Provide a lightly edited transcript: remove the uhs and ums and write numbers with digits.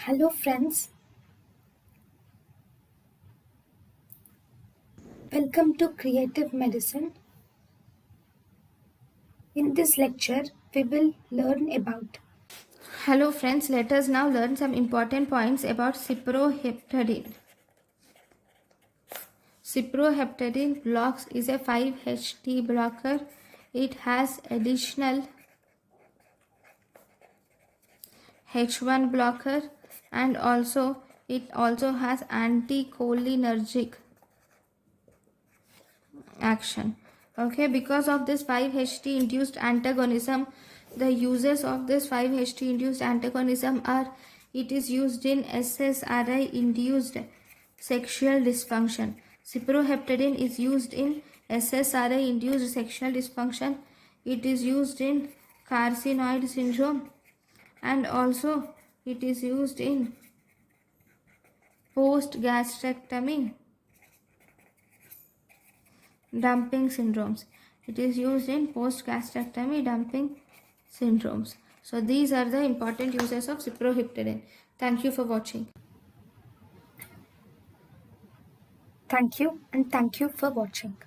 Hello friends, welcome to Creative Medicine. In this lecture, we will learn about. Hello friends, let us now learn some important points about cyproheptadine. Cyproheptadine blocks is a 5-HT blocker. It has additional H1 blocker and it also has anticholinergic action. Okay, because of this 5-HT induced antagonism, the uses of this 5-HT induced antagonism are: it is used in SSRI induced sexual dysfunction. Cyproheptadine is used in SSRI induced sexual dysfunction. It is used in carcinoid syndrome, and also it is used in post gastrectomy dumping syndromes. It is used in post gastrectomy dumping syndromes. So these are the important uses of cyproheptadine. Thank you for watching. Thank you and thank you for watching.